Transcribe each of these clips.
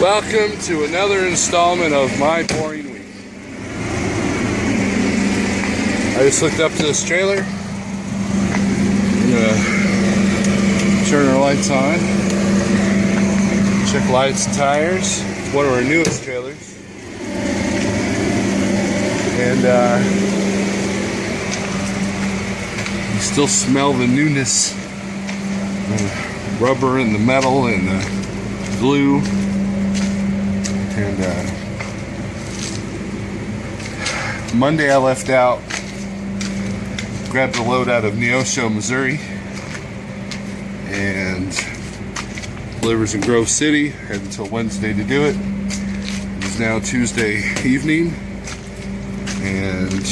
Welcome to another installment of my boring week. I just looked up to this trailer. I'm gonna turn our lights on, check lights and tires. It's one of our newest trailers. And you still smell the newness, the rubber and the metal and the glue. And Monday I left out, grabbed a load out of Neosho, Missouri, and delivers in Grove City. Had until Wednesday to do it. It is now Tuesday evening, and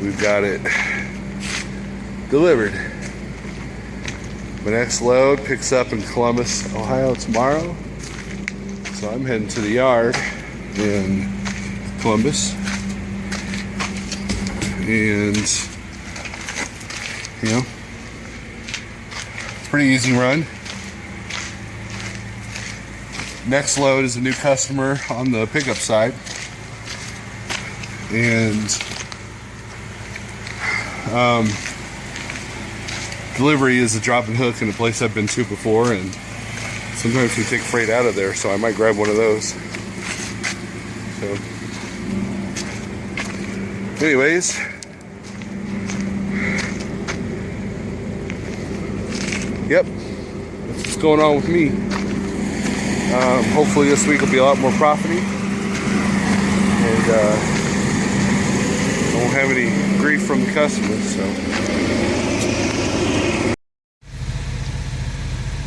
we've got it delivered. My next load picks up in Columbus, Ohio tomorrow. So I'm heading to the yard in Columbus. And, you know, pretty easy run. Next load is a new customer on the pickup side. And, delivery is a drop and hook in a place I've been to before, and sometimes we take freight out of there, so I might grab one of those. So, anyways, yep, that's what's going on with me. Hopefully this week will be a lot more profiting, and I won't have any grief from the customers. So.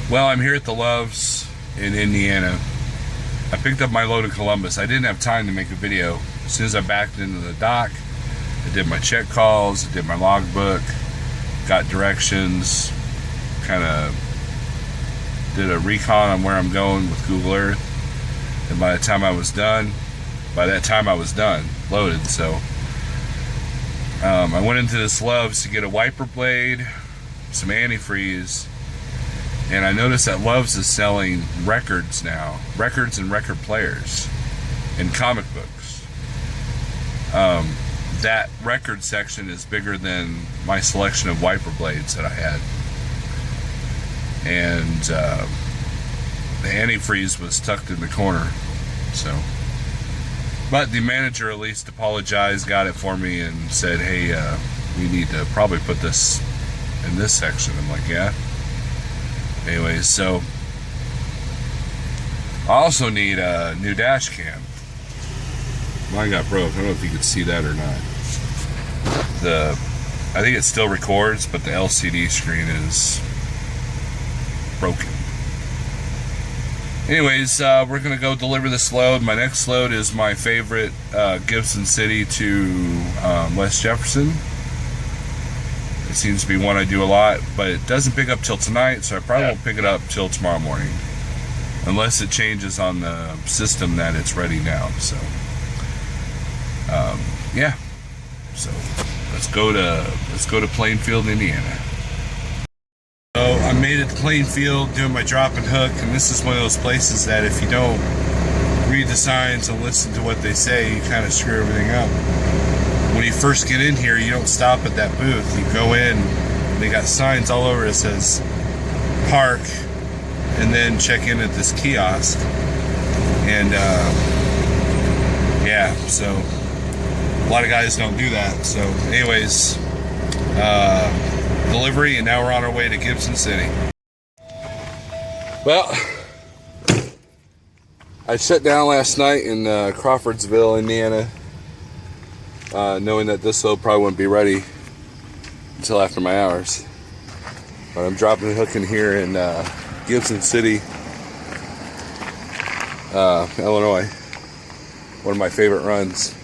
Well, I'm here at the Loves in Indiana. I picked up my load in Columbus. I didn't have time to make a video. As soon as I backed into the dock, I did my check calls, I did my logbook, got directions, kind of did a recon on where I'm going with Google Earth. And by that time I was done, loaded. So I went into this Loves to get a wiper blade, some antifreeze, and I noticed that Loves is selling records now, records and record players, and comic books. That record section is bigger than my selection of wiper blades that I had. And the antifreeze was tucked in the corner. So, but the manager at least apologized, got it for me, and said, hey, we need to probably put this in this section. I'm like, yeah. Anyways, so I also need a new dash cam. Mine got broke. I don't know if you can see that or not. I think it still records, but the LCD screen is broken. Anyways, we're gonna go deliver this load. My next load is my favorite, Gibson City to West Jefferson. It seems to be one I do a lot, but it doesn't pick up till tonight, so I probably won't pick it up till tomorrow morning, unless it changes on the system that it's ready now. So, yeah. So let's go to Plainfield, Indiana. So I made it to Plainfield doing my drop and hook, and this is one of those places that if you don't read the signs and listen to what they say, you kind of screw everything up. When you first get in here, you don't stop at that booth. You go in, they got signs all over. It says park, and then check in at this kiosk. And yeah, so a lot of guys don't do that. So anyways, delivery, and now we're on our way to Gibson City. Well, I shut down last night in Crawfordsville, Indiana, knowing that this load probably wouldn't be ready until after my hours. But I'm dropping the hook in here in Gibson City, Illinois. One of my favorite runs.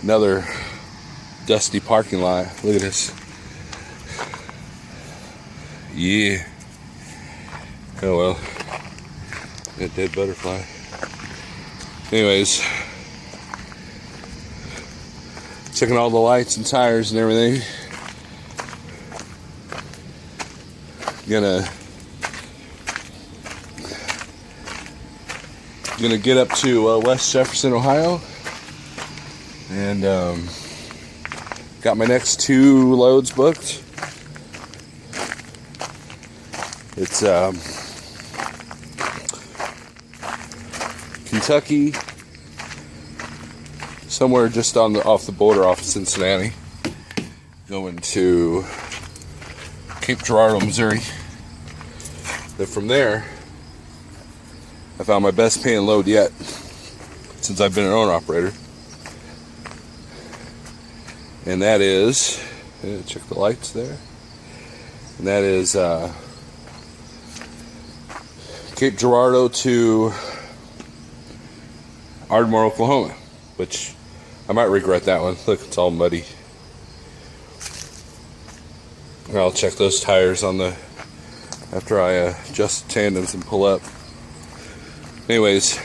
Another dusty parking lot. Look at this. Yeah. Oh well. That dead butterfly. Anyways, checking all the lights and tires and everything. Gonna get up to West Jefferson, Ohio, and got my next 2 loads booked. It's Kentucky, somewhere just off the border off of Cincinnati, going to Cape Girardeau, Missouri. Then from there, I found my best paying load yet since I've been an owner operator, and that is, check the lights there, and that is Cape Girardeau to Ardmore, Oklahoma, which I might regret that one. Look, it's all muddy. And I'll check those tires on the after I adjust the tandems and pull up. Anyways,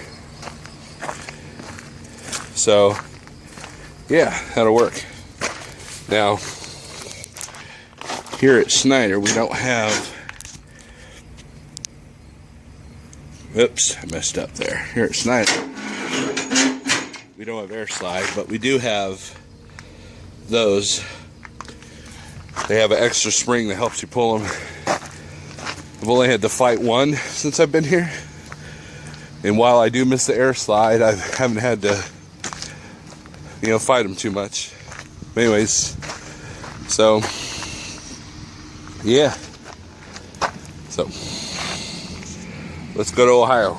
so yeah, that'll work. Now, here at Snyder, we don't have. Oops, I messed up there. Here at Snyder, we don't have air slide, but we do have those. They have an extra spring that helps you pull them. I've only had to fight one since I've been here, and while I do miss the air slide, I haven't had to, fight them too much. But anyways, so yeah, so let's go to Ohio.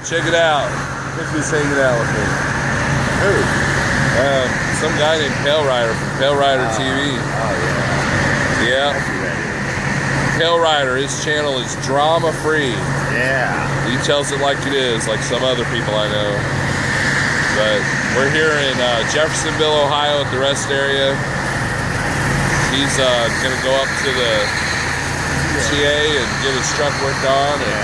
Check it out. Look who's hanging out with me. Who? Some guy named Palerider from Palerider TV. Oh, yeah. Yeah. Palerider, his channel is drama free. Yeah. He tells it like it is, like some other people I know. But we're here in Jeffersonville, Ohio at the rest area. He's going to go up to the TA and get his truck worked on. And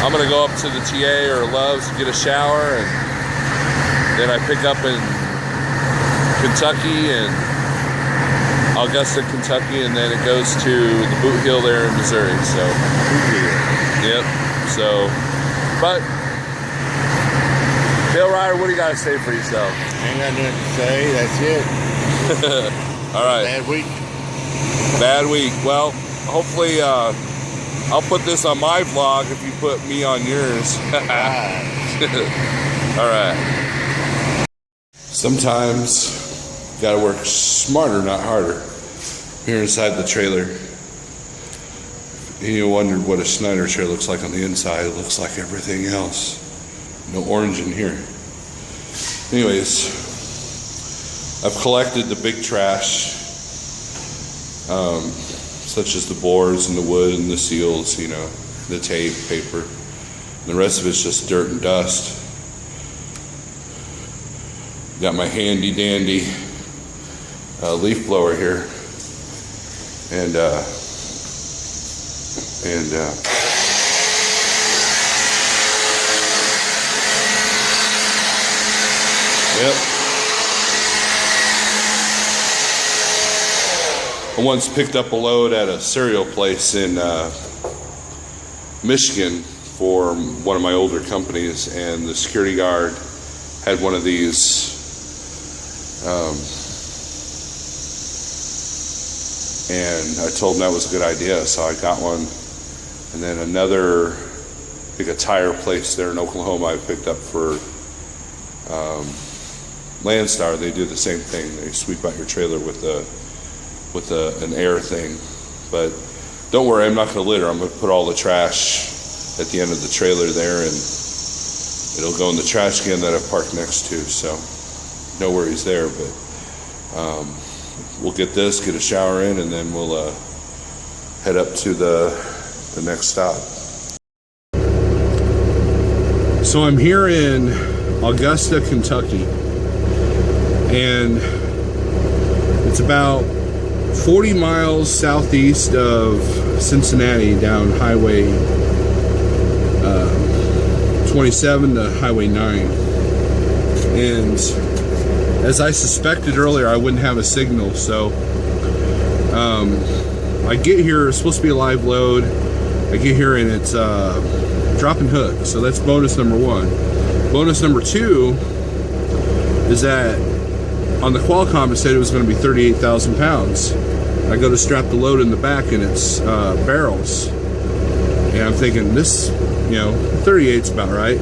I'm going to go up to the TA or Love's to get a shower, and then I pick up in Kentucky and Augusta, Kentucky, and then it goes to the Boot Hill there in Missouri. So, yep. So, but Palerider, what do you got to say for yourself? Ain't got nothing to say. That's it. All right. Bad week. Bad week. Well, hopefully I'll put this on my vlog if you put me on yours. All right. Sometimes gotta work smarter, not harder. Here inside the trailer, you wondered what a Snyder chair looks like on the inside. It looks like everything else. No orange in here. Anyways, I've collected the big trash, such as the boards and the wood and the seals, the tape, paper. And the rest of it's just dirt and dust. Got my handy dandy leaf blower here, and yep. I once picked up a load at a cereal place in Michigan for one of my older companies, and the security guard had one of these and I told him that was a good idea, so I got one. And then another, like a tire place there in Oklahoma, I picked up for Landstar. They do the same thing. They sweep out your trailer with an air thing. But don't worry, I'm not going to litter. I'm going to put all the trash at the end of the trailer there, and it'll go in the trash can that I parked next to. So no worries there. But we'll get this, get a shower in, and then we'll head up to the next stop. So I'm here in Augusta, Kentucky, and it's about 40 miles southeast of Cincinnati down Highway 27 to Highway 9. And as I suspected earlier, I wouldn't have a signal, so I get here, it's supposed to be a live load. I get here and it's drop and hook. So that's bonus number one. Bonus number two is that on the Qualcomm it said it was going to be 38,000 pounds. I go to strap the load in the back and it's barrels. And I'm thinking this, 38's about right.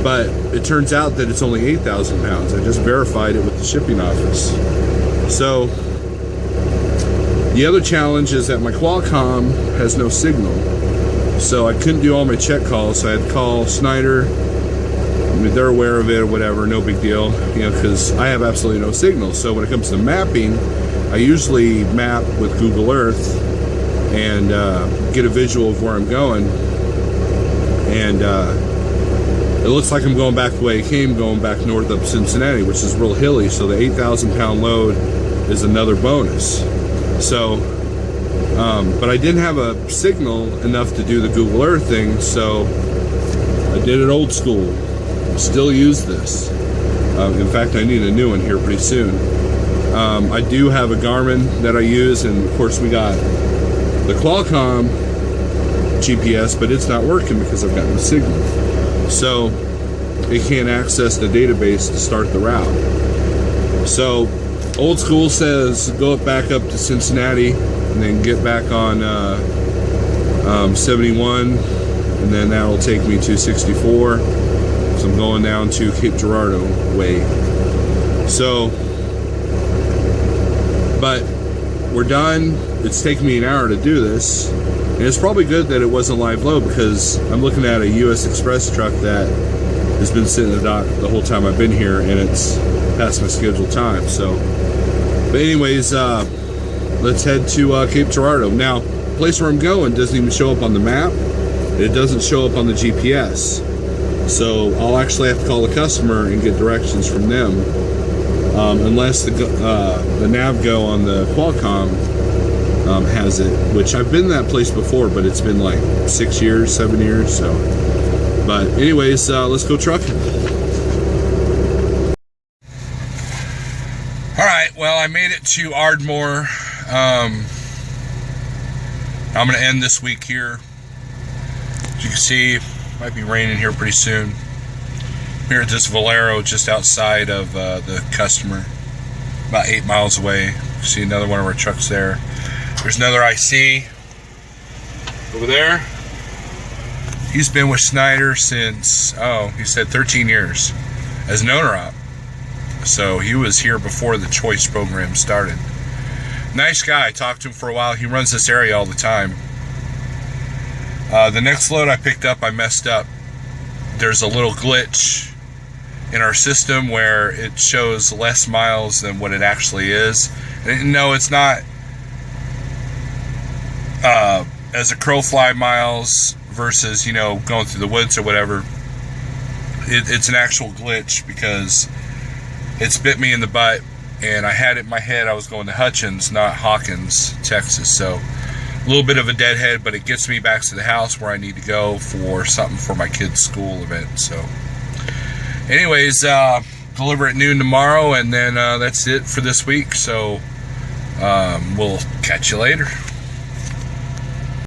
But it turns out that it's only 8,000 pounds. I just verified it with the shipping office. So the other challenge is that my Qualcomm has no signal. So I couldn't do all my check calls. So I had to call Snyder. I mean, they're aware of it or whatever, no big deal, because I have absolutely no signal. So when it comes to mapping, I usually map with Google Earth and get a visual of where I'm going. And it looks like I'm going back the way I came, going back north up Cincinnati, which is real hilly. So the 8,000 pound load is another bonus. So, but I didn't have a signal enough to do the Google Earth thing, so I did it old school. Still use this. In fact, I need a new one here pretty soon. I do have a Garmin that I use, and of course we got the Qualcomm GPS, but it's not working because I've got no signal. So it can't access the database to start the route. So old school says go back up to Cincinnati and then get back on 71, and then that'll take me to 64. So I'm going down to Cape Girardeau way. So, but we're done. It's taken me an hour to do this, and it's probably good that it wasn't live load because I'm looking at a US Express truck that has been sitting in the dock the whole time I've been here, and it's past my scheduled time. So, but anyways, let's head to Cape Girardeau. Now, the place where I'm going doesn't even show up on the map. It doesn't show up on the GPS. So I'll actually have to call the customer and get directions from them, unless the NavGo on the Qualcomm has it, which I've been to that place before, but it's been like 6 years, 7 years. So, but anyways, let's go trucking. All right, well, I made it to Ardmore. I'm going to end this week here. As you can see, might be raining here pretty soon. I'm here at this Valero just outside of the customer, about 8 miles away. You see another one of our trucks there. There's another IC over there. He's been with Snyder since, he said 13 years as an owner-op. So he was here before the choice program started. Nice guy. I talked to him for a while. He runs this area all the time. The next load I picked up, I messed up. There's a little glitch in our system where it shows less miles than what it actually is. And no, it's not as a crow fly miles versus, going through the woods or whatever. It's an actual glitch because it's bit me in the butt, and I had it in my head I was going to Hutchins, not Hawkins, Texas. So a little bit of a deadhead, but it gets me back to the house where I need to go for something for my kids' school event. So anyways, deliver at noon tomorrow, and then that's it for this week. So we'll catch you later.